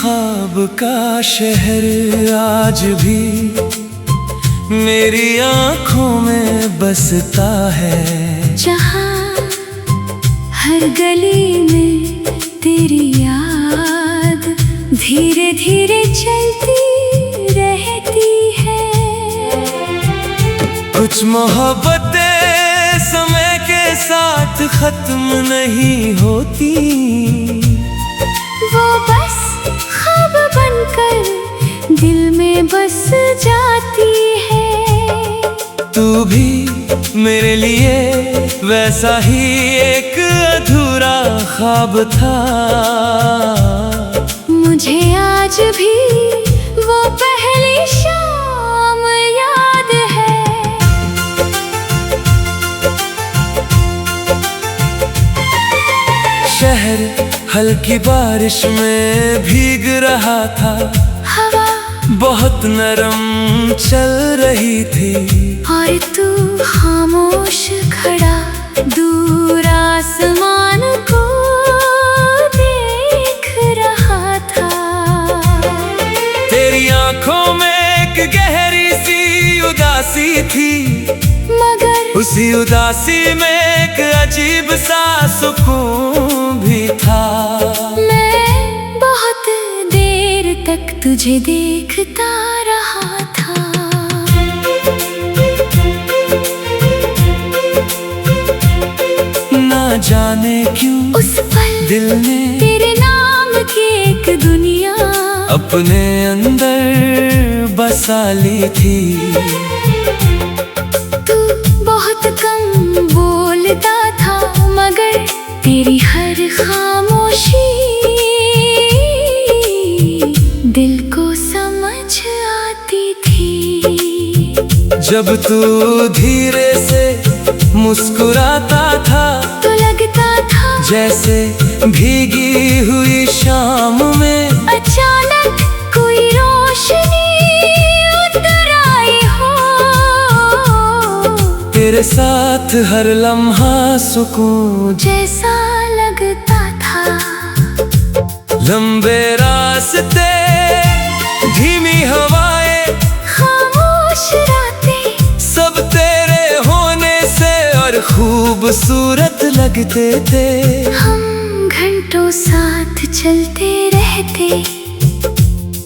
ख्वाब का शहर आज भी मेरी आंखों में बसता है, जहाँ हर गली में तेरी याद धीरे धीरे चलती रहती है। कुछ मोहब्बतें समय के साथ खत्म नहीं होती, वो बस ख्वाब बनकर दिल में बस जाती है। तू भी मेरे लिए वैसा ही एक अधूरा ख्वाब था, मुझे आज भी वो पहली शाम याद है। शहर हल्की बारिश में भीग रहा था, हवा बहुत नरम चल रही थी, और तू खामोश खड़ा दूर आसमान को देख रहा था। तेरी आंखों में एक गहरी सी उदासी थी, मगर उसी उदासी में एक अजीब सा सुकून भी था। मैं बहुत देर तक तुझे देखता रहा था। ना जाने क्यों उस पल दिल ने तेरे नाम की एक दुनिया अपने अंदर बसा ली थी। तू बहुत कम बोलता था, मगर तेरी हर खामोशी दिल को समझ आती थी। जब तू धीरे से मुस्कुराता था, तो लगता था जैसे भीगी हुई शाम में अचानक कोई रोशनी उतर आई हो। तेरे साथ हर लम्हा सुकून जैसा लगता था। लंबे रास्ते, धीमी हवाएं, खामोश रातें, सब तेरे होने से और खूबसूरत लगते थे। हम घंटों साथ चलते रहते,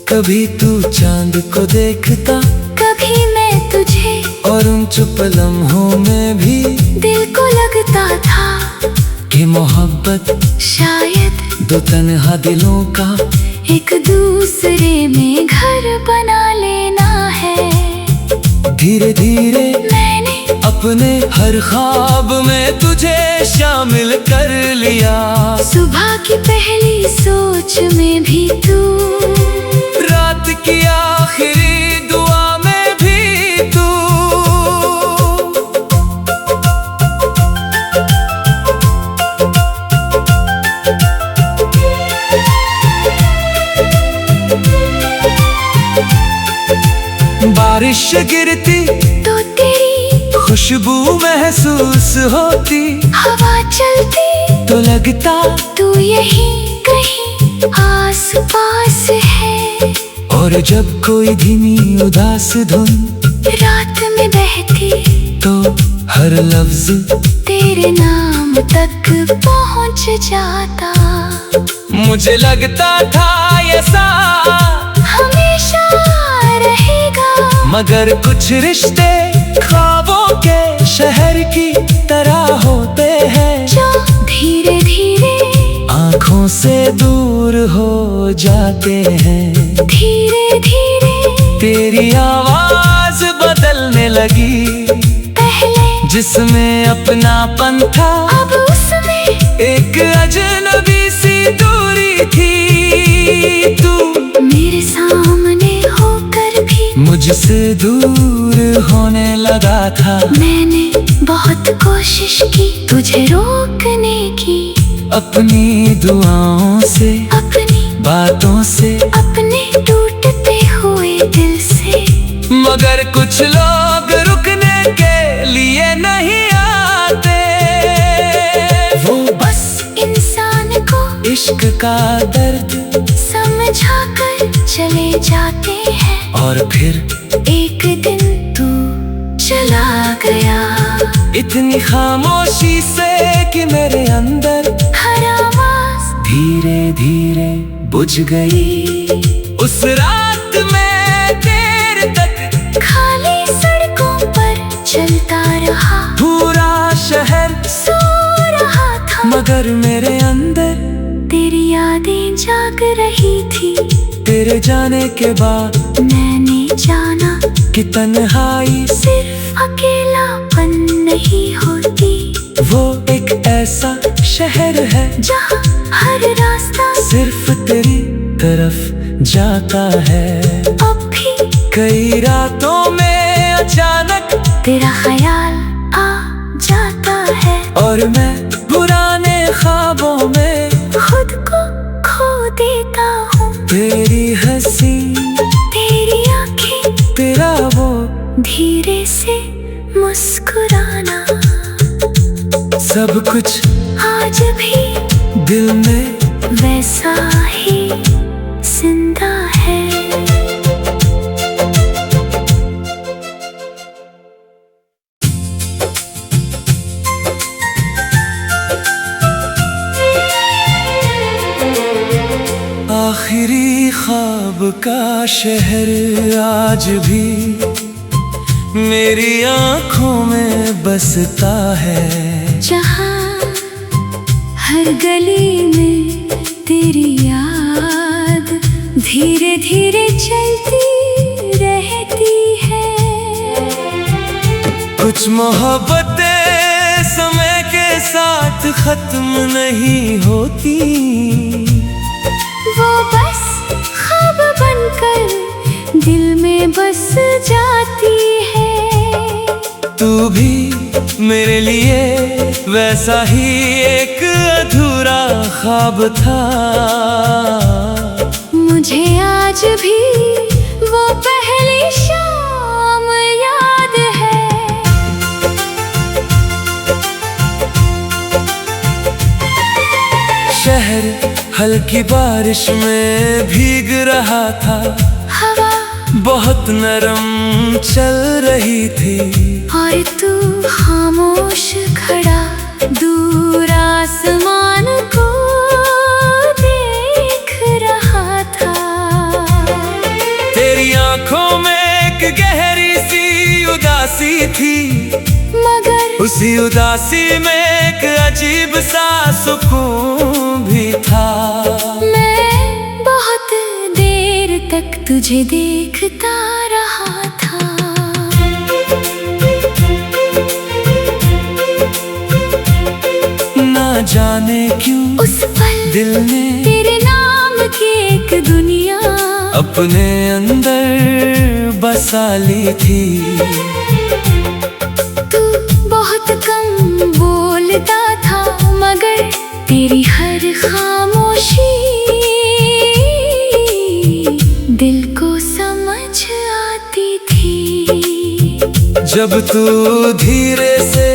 कभी तू चांद को देखता, कभी मैं तुझे, और उन चुप लम्हों में भी दिल को लगता था कि मोहब्बत शायद दो तन्हा दिलों का एक दूसरे में घर बना लेना है। धीरे धीरे मैंने अपने हर ख्वाब में तुझे शामिल कर लिया। सुबह की पहली सोच में भी तू, रात की आखिरी दुआ में भी तू, बारिश गिरती तो तेरी खुशबू महसूस होती, हवा चलती तो लगता तू यहीं कहीं आस पास है। और जब कोई धीमी उदास धुन रात में बहती, तो हर लफ्ज तेरे नाम तक पहुंच जाता। मुझे लगता था ये साथ हमेशा रहेगा, मगर कुछ रिश्ते ख्वाबों के शहर की तरह होते हैं, जो धीरे धीरे आँखों से दूर हो जाते हैं। धीरे धीरे तेरी आवाज बदलने लगी, पहले जिसमें अपनापन था, अब उसमें एक अजनबी सी दूरी थी। तू मेरे सामने होकर भी मुझसे दूर होने लगा था। मैंने बहुत कोशिश की तुझे रोकने की, अपनी दुआओं से, अपनी बातों से, अपने टूटते हुए दिल से, मगर कुछ लोग रुकने के लिए नहीं आते। वो बस इंसान को इश्क का दर्द समझ मुरझाकर चले जाते हैं, और फिर एक दिन तू चला गया। इतनी खामोशी से कि मेरे अंदर हर आवाज धीरे धीरे बुझ गई। उस रात में देर तक खाली सड़कों पर चलता रहा, पूरा शहर सो रहा था, मगर मेरे अंदर तेरी यादें जाग रही थी। तेरे जाने के बाद मैंने जाना कि तन्हाई सिर्फ अकेलापन नहीं होती, वो एक ऐसा शहर है जहाँ हर रास्ता सिर्फ तेरी तरफ जाता है। अब भी कई रातों में अचानक तेरा ख्याल आ जाता है, और मैं पुराने ख्वाबों में खुद को खो देता हूँ। तेरी हंसी, तेरी आँखें, तेरा वो धीरे से मुस्कुराना, सब कुछ आज भी दिल में वैसा ही जिंदा है। आखिरी ख्वाब का शहर आज भी मेरी आंखों में बसता है, जहाँ हर गली में तेरी याद धीरे धीरे चलती रहती है। कुछ मोहब्बतें समय के साथ खत्म नहीं होती, वो बस ख्वाब बनकर दिल में बस जाती है। तू भी मेरे लिए वैसा ही एक अधूरा ख्वाब था। मुझे आज भी वो पहली शाम याद है। शहर हल्की बारिश में भीग रहा था, हवा बहुत नरम चल रही थी, और तू खामोश खड़ा दूर आसमान को देख रहा था। तेरी आंखों में एक गहरी सी उदासी थी, मगर उसी उदासी में एक अजीब सा सुकून भी था। मैं बहुत देर तक तुझे देखता रहा था। ना जाने क्यों उस पल दिल ने तेरे नाम की एक दुनिया अपने अंदर बसा ली थी। तू बहुत कम बोलता था, मगर तेरी हर खामोशी दिल को समझ आती थी। जब तू धीरे से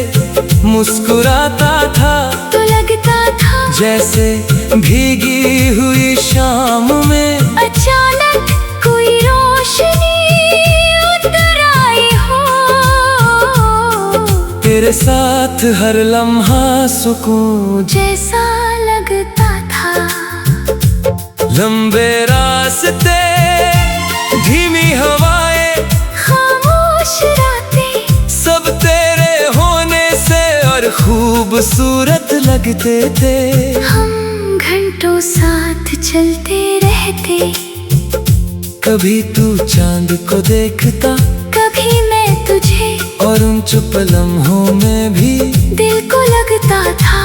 मुस्कुराता था, तो लगता था जैसे भीगी हुई शाम में अचानक कोई रोशनी उतर आई हो। तेरे साथ हर लम्हा सुकून जैसा लगता था। लंबे रास्ते, धीमी हवाएं, खामोश रातें, सब तेरे होने से और खूबसूरत लगते थे। हम घंटों साथ चलते रहते, कभी तू चांद को देखता, कभी मैं तुझे, और उन चुप लम्हों में भी दिल को लगता था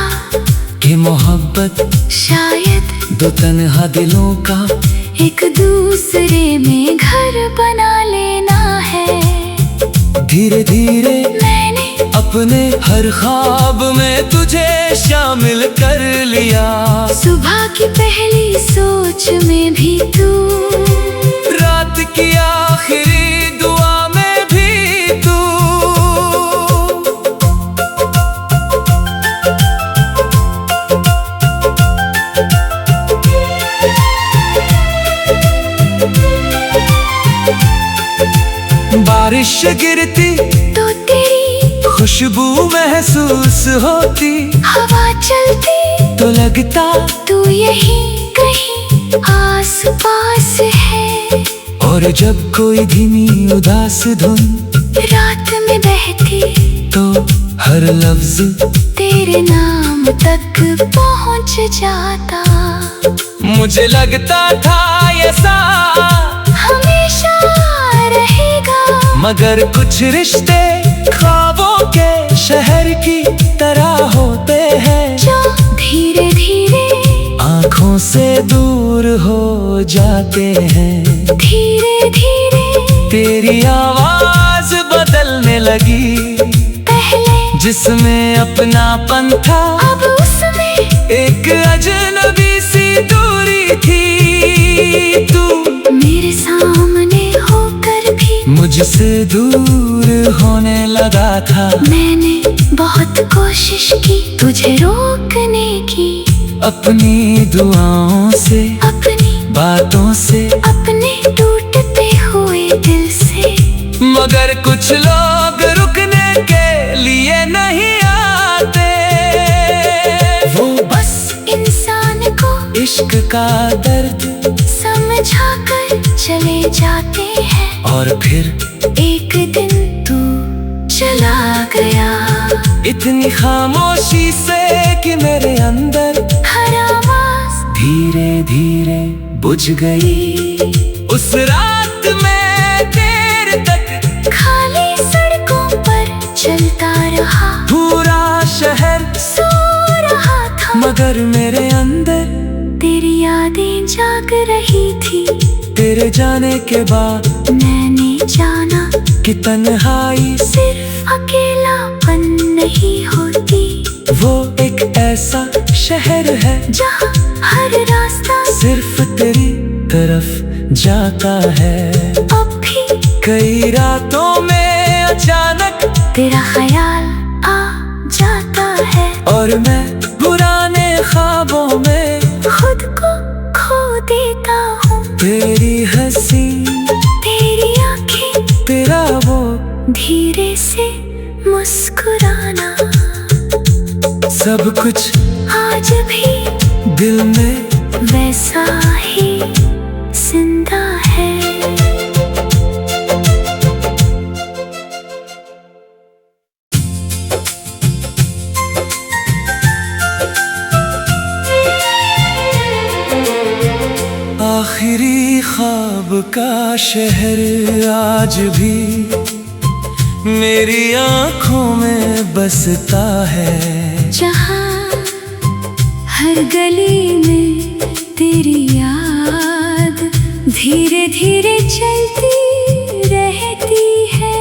कि मोहब्बत शायद दो तन्हा दिलों का एक दूसरे में घर बना लेना है। धीरे धीरे मैंने अपने हर ख्वाब में तुझे शामिल कर लिया। सुबह की पहली सोच में भी तू, रात की आखिरी दुआ में भी तू, बारिश गिरती तो तेरी खुशबू महसूस होती, हवा चलती तो लगता तू यहीं कहीं आस पास है। और जब कोई धीमी उदास धुन रात में बहती तो हर लफ्ज तेरे नाम तक पहुंच जाता। मुझे लगता था ये साथ हमेशा रहेगा, मगर कुछ रिश्ते ख्वाबों के शहर की तरह होते हैं, जो धीरे धीरे आँखों से दूर हो जाते हैं। धीरे धीरे तेरी आवाज बदलने लगी, पहले जिसमें अपनापन था अब उसमें एक अजनबी सी दूरी थी। तू मेरे सामने होकर भी मुझसे दूर होने लगा था। मैंने बहुत कोशिश की तुझे रोकने की, अपनी दुआओं से, अपनी बातों से, अपने टूटते हुए दिल से। मगर कुछ लोग रुकने के लिए नहीं आते, वो बस इंसान को इश्क का दर्द समझा कर चले जाते हैं। और फिर एक दिन तू चला गया, इतनी खामोशी से कि मेरे अंदर हर आवाज धीरे धीरे बुझ गई। उस रात में देर तक खाली सड़कों पर चलता रहा, पूरा शहर सो रहा था, मगर मेरे अंदर तेरी यादें जाग रही थी। तेरे जाने के बाद मैंने जाना कि तन्हाई सिर्फ अकेलापन नहीं होती, वो एक ऐसा शहर है जहाँ हर रास्ता सिर्फ तेरी तरफ जाता है। अब भी कई रातों में अचानक तेरा ख्याल आ जाता है, और मैं पुराने ख्वाबों में खुद को खो देता हूँ। तेरी हंसी, तेरी आंखें, तेरा वो धीरे से मुस्कुराना, सब कुछ आज भी दिल में वैसा ही जिंदा है। आखिरी ख्वाब का शहर आज भी मेरी आँखों में बसता है, जहाँ हर गली में तेरी याद धीरे धीरे चलती रहती है।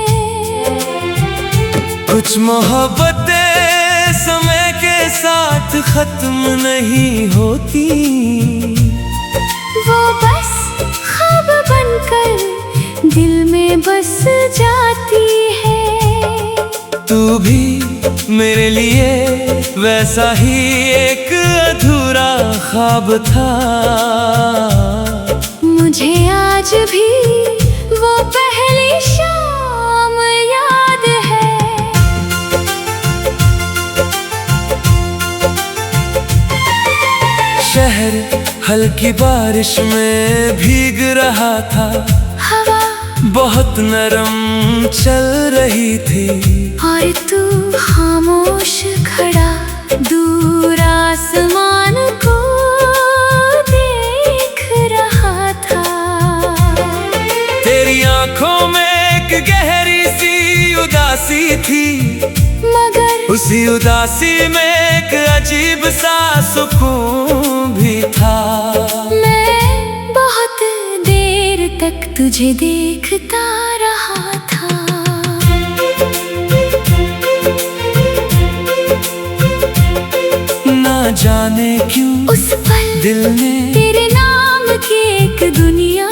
कुछ मोहब्बतें समय के साथ खत्म नहीं होती, वो बस ख्वाब बनकर दिल में बस जाती है। तू भी मेरे लिए वैसा ही एक अधूरा ख्वाब था। मुझे आज भी वो पहली शाम याद है। शहर हल्की बारिश में भीग रहा था, हवा बहुत नरम चल रही थी, और तू खामोश खड़ा दूर आसमान को देख रहा था। तेरी आंखों में एक गहरी सी उदासी थी, मगर उसी उदासी में एक अजीब सा सुकून भी था। मैं बहुत देर तक तुझे देखता रहा था। ना जाने क्यों उस पल दिल ने तेरे नाम की एक दुनिया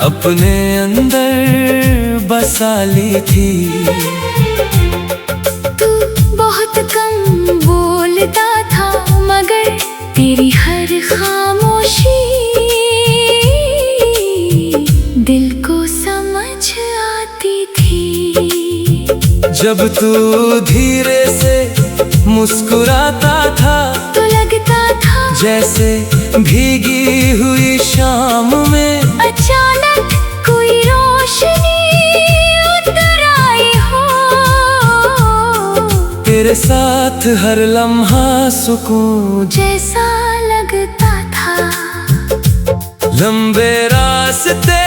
अपने अंदर बसा ली थी। तू बहुत कम बोलता था, मगर तेरी हर खामोशी दिल को समझ आती थी। जब तू धीरे से मुस्कुराता था तो लगता था जैसे भीगी हुई शाम में अचानक कोई रोशनी उतर आई हो। तेरे साथ हर लम्हा सुकून जैसा लगता था। लंबे रास्ते,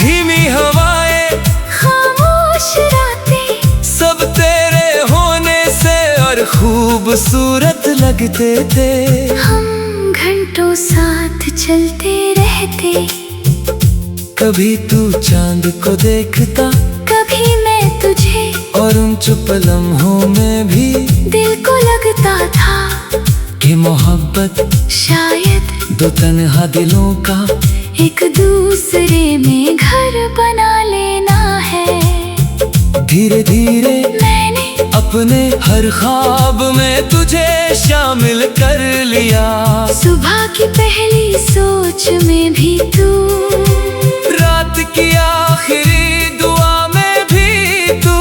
धीमी हवाएं, खामोश रातें, सब तेरे होने से और खूबसूरत लगते थे। हम घंटों साथ चलते रहते, कभी तू चांद को देखता, कभी मैं तुझे, और उन चुप लम्हों में भी दिल को लगता था कि मोहब्बत शायद दो तन्हा दिलों का एक दूसरे में घर बना लेना है। धीरे धीरे मैंने अपने हर ख्वाब में तुझे शामिल कर लिया। सुबह की पहली सोच में भी तू, रात की आखिरी दुआ में भी तू।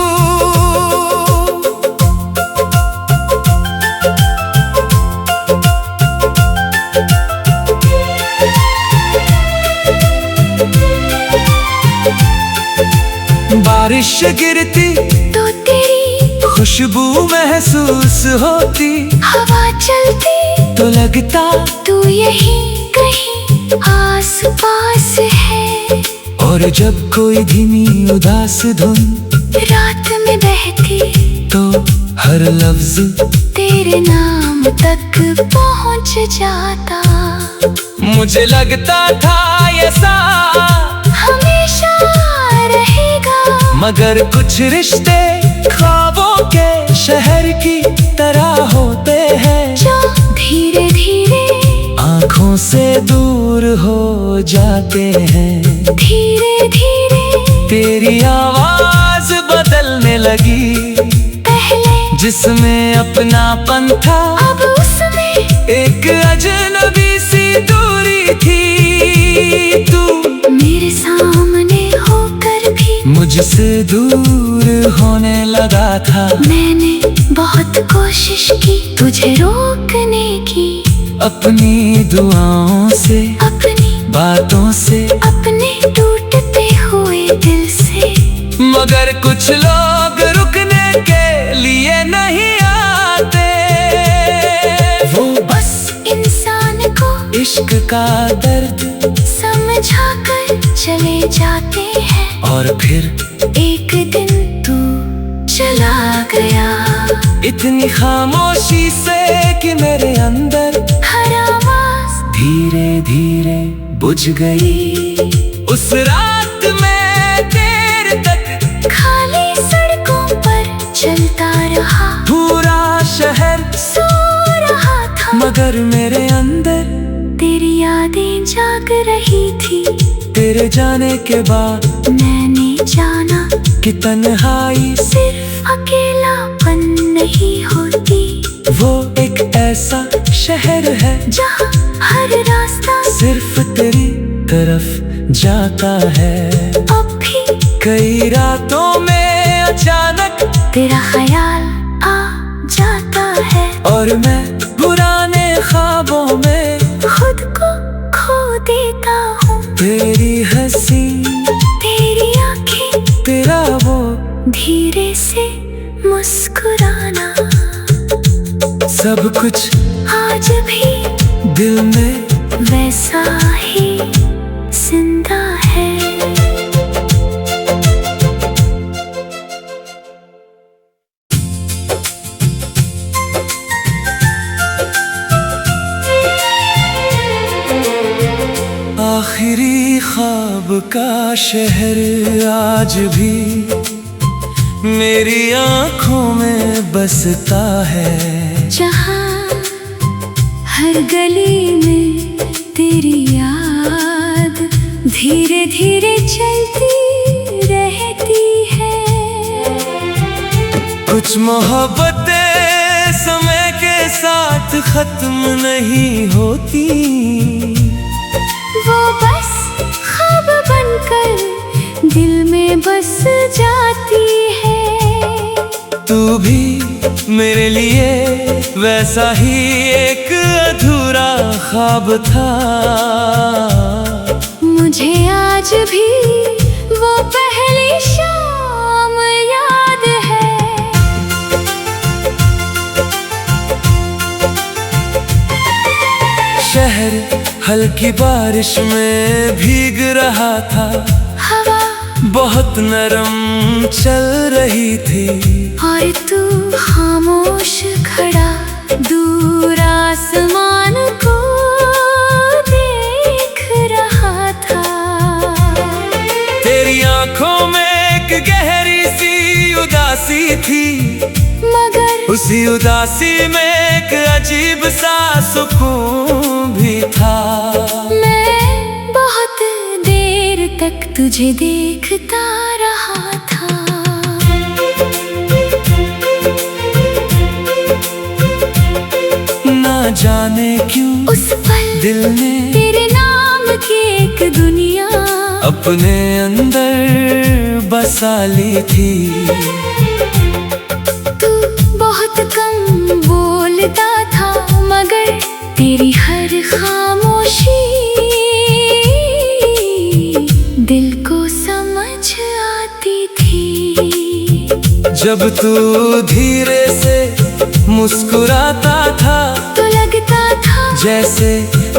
बारिश गिरती तो तेरी खुशबू महसूस होती, हवा चलती तो लगता तू यहीं कहीं आस पास है। और जब कोई धीमी उदास धुन रात में बहती तो हर लफ्ज तेरे नाम तक पहुंच जाता। मुझे लगता था ये साथ हमेशा रहेगा, मगर कुछ रिश्ते ख्वाबों के शहर की तरह होते हैं जो धीरे धीरे आँखों से दूर हो जाते हैं। धीरे धीरे तेरी आवाज बदलने लगी, पहले जिसमें अपनापन था अब उसमें एक अजनबी सी दूरी थी। तू मेरे सामने होकर भी मुझसे दूर होने लगा था। मैंने बहुत कोशिश की तुझे रोकने की, अपनी दुआओं से, अपनी बातों से, अपने टूटते हुए दिल से, मगर कुछ लोग रुकने के लिए नहीं आते। वो बस इंसान को इश्क का दर्द समझा कर चले जाते हैं। और फिर एक दिन तू चला गया, इतनी खामोशी से कि मेरे अंदर हर आवाज धीरे धीरे बुझ गई। उस रात में देर तक खाली सड़कों पर चलता रहा, पूरा शहर सो रहा था, मगर मेरे अंदर तेरी यादें जाग रही थी। तेरे जाने के बाद मैंने जाना कि तन्हाई सिर्फ अकेलापन नहीं होती, वो एक ऐसा शहर है जहाँ हर रास्ता सिर्फ तेरी तरफ जाता है। अब भी कई रातों में अचानक तेरा ख्याल आ जाता है, और मैं पुराने ख्वाबों में खुद को खो देता हूँ। तेरी हंसी, तेरी आँखें, तेरा वो धीरे से मुस्कुराना, सब कुछ आज भी दिल में वैसा ही जिंदा है। आखिरी ख्वाब का शहर आज भी मेरी आँखों में बसता है, जहाँ हर गली में तेरी याद धीरे धीरे चलती रहती है। कुछ मोहब्बतें समय के साथ खत्म नहीं होती, वो बस ख्वाब बनकर दिल में बस जाती है। तू भी मेरे लिए वैसा ही एक अधूरा ख्वाब था। मुझे आज भी वो पहली शाम याद है। शहर हल्की बारिश में भीग रहा था, हवा बहुत नरम चल रही थी, और तू खामोश खड़ा दूर आसमान को देख रहा था। तेरी आंखों में एक गहरी सी उदासी थी, मगर उसी उदासी में एक अजीब सा सुकून भी था। मैं बहुत देर तक तुझे देखता रहा था। ना जाने क्यों उस पल दिल ने तेरे नाम की एक दुनिया अपने अंदर बसा ली थी। तू बहुत कम बोलता था, मगर तेरी हर खामोशी दिल को समझ आती थी। जब तू धीरे से मुस्कुराता था, तो लगता था जैसे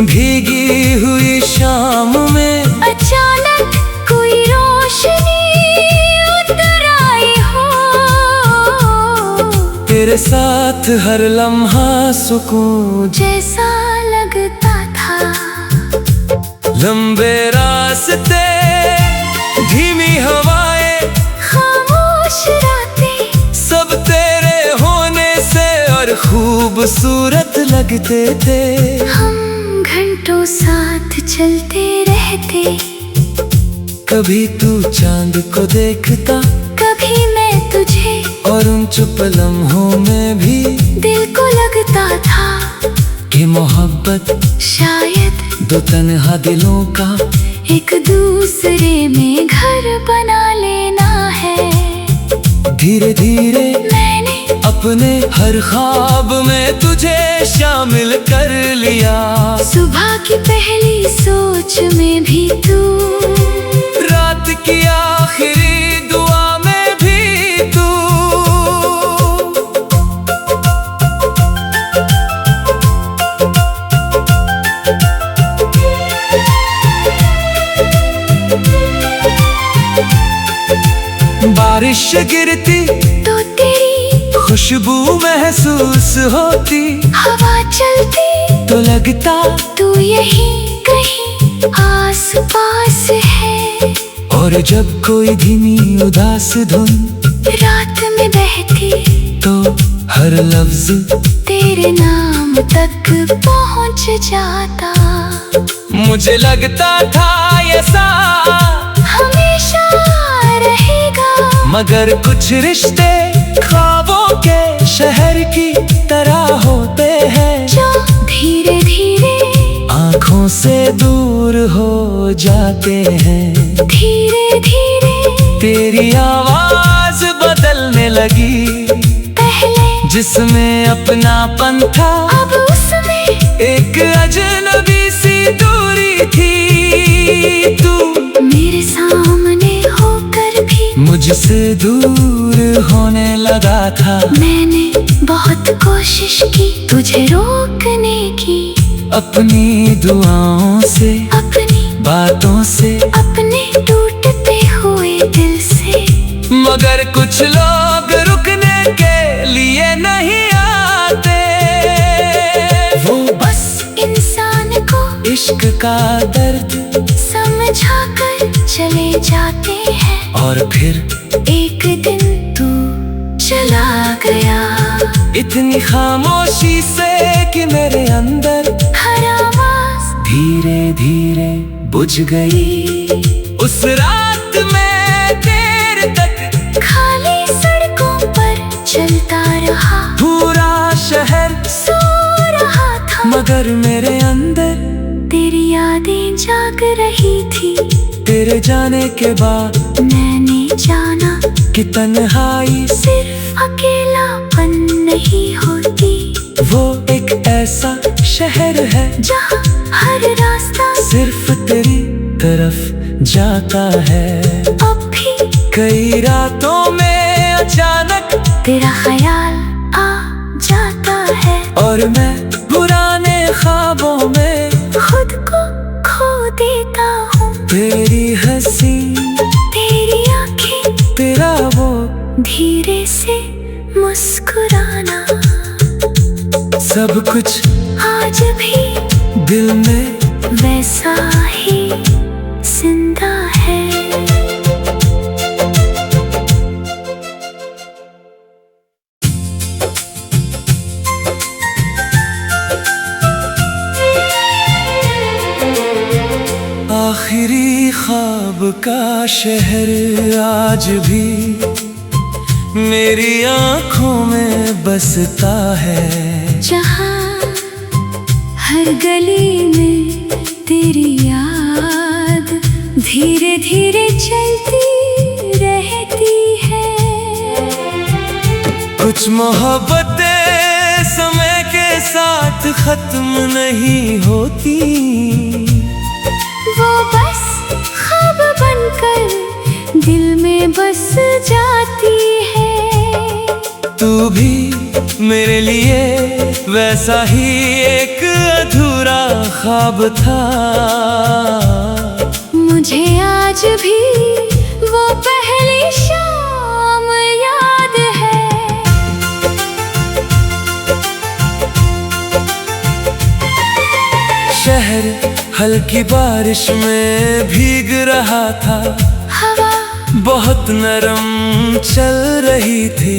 भीगी हुई शाम में अचानक कोई रोशनी उतर आई हो। तेरे साथ हर लम्हा सुकून जैसा लगता था। लंबे रास्ते, धीमी हवाएं, खामोश रातें, सब तेरे होने से और खूबसूरत लगते थे। हम घंटों साथ चलते रहते, कभी तू चांद को देखता, कभी मैं तुझे, और उन चुप लम्हों में भी दिल को लगता था कि मोहब्बत शायद दो तन्हा दिलों का एक दूसरे में घर बना लेना है। धीरे धीरे मैंने अपने हर ख्वाब में तुझे शामिल कर लिया। सुबह की पहली सोच में भी तू, रात की आखिरी दुआ में भी तू। बारिश गिरती तो तेरी खुशबू महसूस होती, हवा चलती तो लगता तू यहीं कहीं आस पास है। और जब कोई धीमी उदास धुन रात में बहती, तो हर लफ्ज तेरे नाम तक पहुंच जाता। मुझे लगता था ये साथ हमेशा रहेगा, मगर कुछ रिश्ते ख्वाबों के शहर की तरह होते हैं, जो धीरे धीरे आँखों से दूर हो जाते हैं। धीरे धीरे तेरी आवाज बदलने लगी, पहले जिसमें अपनापन था, अब उसमें एक अजनबी सी दूरी थी। तू मेरे सामने होकर भी मुझसे दूर होने लगा था। मैंने बहुत कोशिश की तुझे रोकने की, अपनी दुआओं से, अपनी बातों से, अपने टूटते हुए दिल से, मगर कुछ लोग रुकने के लिए नहीं आते। वो बस इंसान को इश्क का दर्द समझा कर चले जाते हैं। और फिर एक दिन तू चला गया, इतनी खामोशी से कि मेरे अंदर हर आवाज धीरे धीरे बुझ गई। उस रात में देर तक खाली सड़कों पर चलता रहा, पूरा शहर सो रहा था, मगर मेरे अंदर तेरी यादें जाग रही थी। तेरे जाने के बाद मैंने जाना कि तन्हाई सिर्फ अकेला वो एक ऐसा शहर है जहाँ हर रास्ता सिर्फ तेरी तरफ जाता है। अब भी कई रातों में अचानक तेरा ख्याल आ जाता है, और मैं पुराने ख्वाबों में खुद को खो देता हूँ। तेरी हंसी, तेरी आंखें, तेरा वो धीरे से मुस्कुराना, सब कुछ आज भी दिल में वैसा ही जिंदा है। आखिरी ख्वाब का शहर आज भी मेरी आंखों में बसता है, जहाँ हर गली में तेरी याद धीरे धीरे चलती रहती है। कुछ मोहब्बतें समय के साथ खत्म नहीं होती, वो बस ख्वाब बनकर दिल में बस जाती है। तू भी मेरे लिए वैसा ही एक अधूरा ख्वाब था। मुझे आज भी वो पहली शाम याद है। शहर हल्की बारिश में भीग रहा था, हवा बहुत नरम चल रही थी,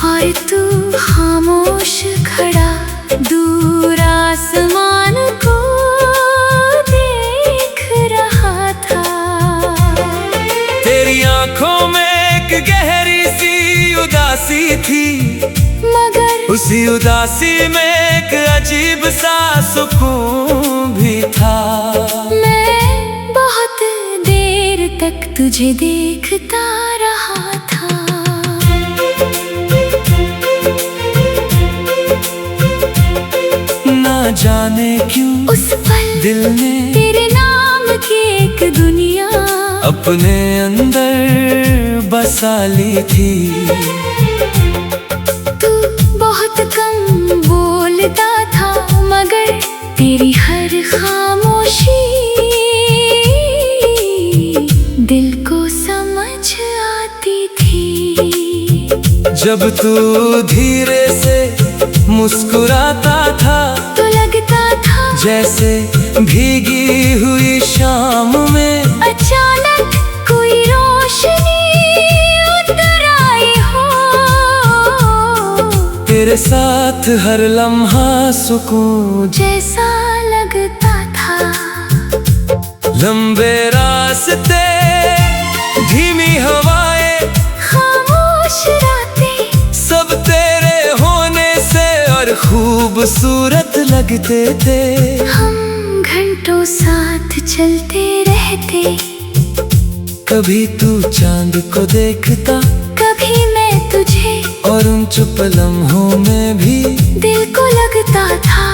और तू खामोश खड़ा दूर आसमान को देख रहा था। तेरी आंखों में एक गहरी सी उदासी थी, मगर उसी उदासी में एक अजीब सा सुकून भी था। मैं बहुत देर तक तुझे देखता रहा था। ना जाने क्यों उस पल दिल ने तेरे नाम की एक दुनिया अपने अंदर बसा ली थी। तू बहुत कम बोलता था, मगर तेरी हर खामोशी दिल को समझ आती थी। जब तू धीरे से मुस्कुराता था, तो लगता था जैसे भीगी हुई शाम में अचानक कोई रोशनी उतर आई हो। तेरे साथ हर लम्हा सुकून जैसा लगता था। लंबे रास्ते, धीमी हवाएं, खामोश रातें, सब तेरे होने से और खूबसूरत लगते थे। हम घंटों साथ चलते रहते, कभी तू चांद को देखता, कभी मैं तुझे, और उन चुप लम्हों में भी दिल को लगता था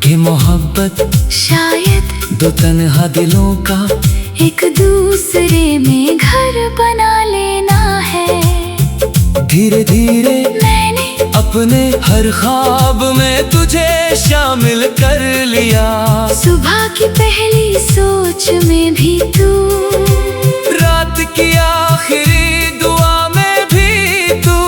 कि मोहब्बत शायद दो तन्हा दिलों का एक दूसरे में घर बना लेना है। धीरे धीरे मैंने अपने हर ख्वाब में तुझे शामिल कर लिया। सुबह की पहली सोच में भी तू, रात की आखिरी दुआ में भी तू।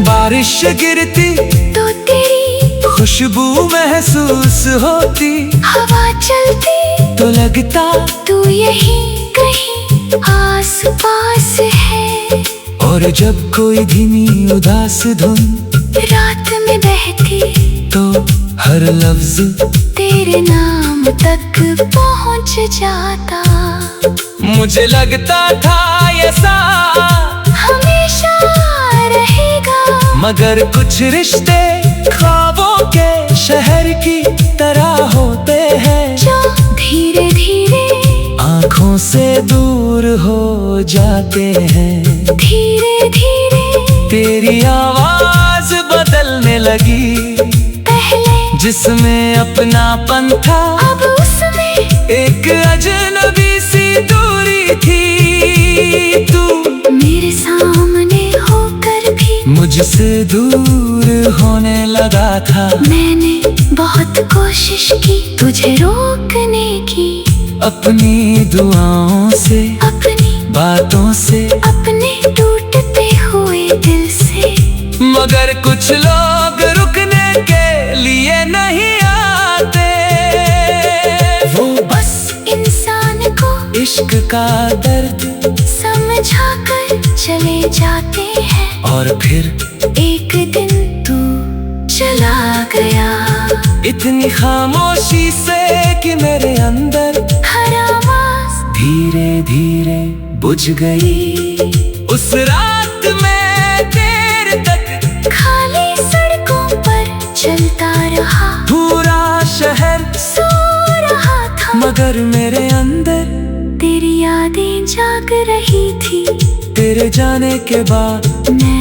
बारिश गिरती तो तेरी खुशबू महसूस होती, हवा चलती तो लगता तू यहीं कहीं आस पास है। और जब कोई धीमी उदास धुन रात में बहती, तो हर लफ्ज तेरे नाम तक पहुंच जाता। मुझे लगता था ये साथ हमेशा रहेगा, मगर कुछ रिश्ते ख्वाबों के शहर की तरह जाते हैं। धीरे धीरे तेरी आवाज बदलने लगी, पहले जिसमें अपनापन था अब उसमें एक अजनबी सी दूरी थी। तू मेरे सामने होकर भी मुझसे दूर होने लगा था। मैंने बहुत कोशिश की तुझे रोकने की, अपनी दुआओं से, अपनी बातों से, अपने टूटते हुए दिल से। मगर कुछ लोग रुकने के लिए नहीं आते। वो बस इंसान को इश्क का दर्द समझा कर चले जाते हैं, और फिर एक दिन तू चला गया। इतनी खामोशी से कि मेरे अंदर हर आवाज धीरे धीरे बुझ गई। उस रात में देर तक खाली सड़कों पर चलता रहा, पूरा शहर सो रहा था, मगर मेरे अंदर तेरी यादें जाग रही थी। तेरे जाने के बाद मैं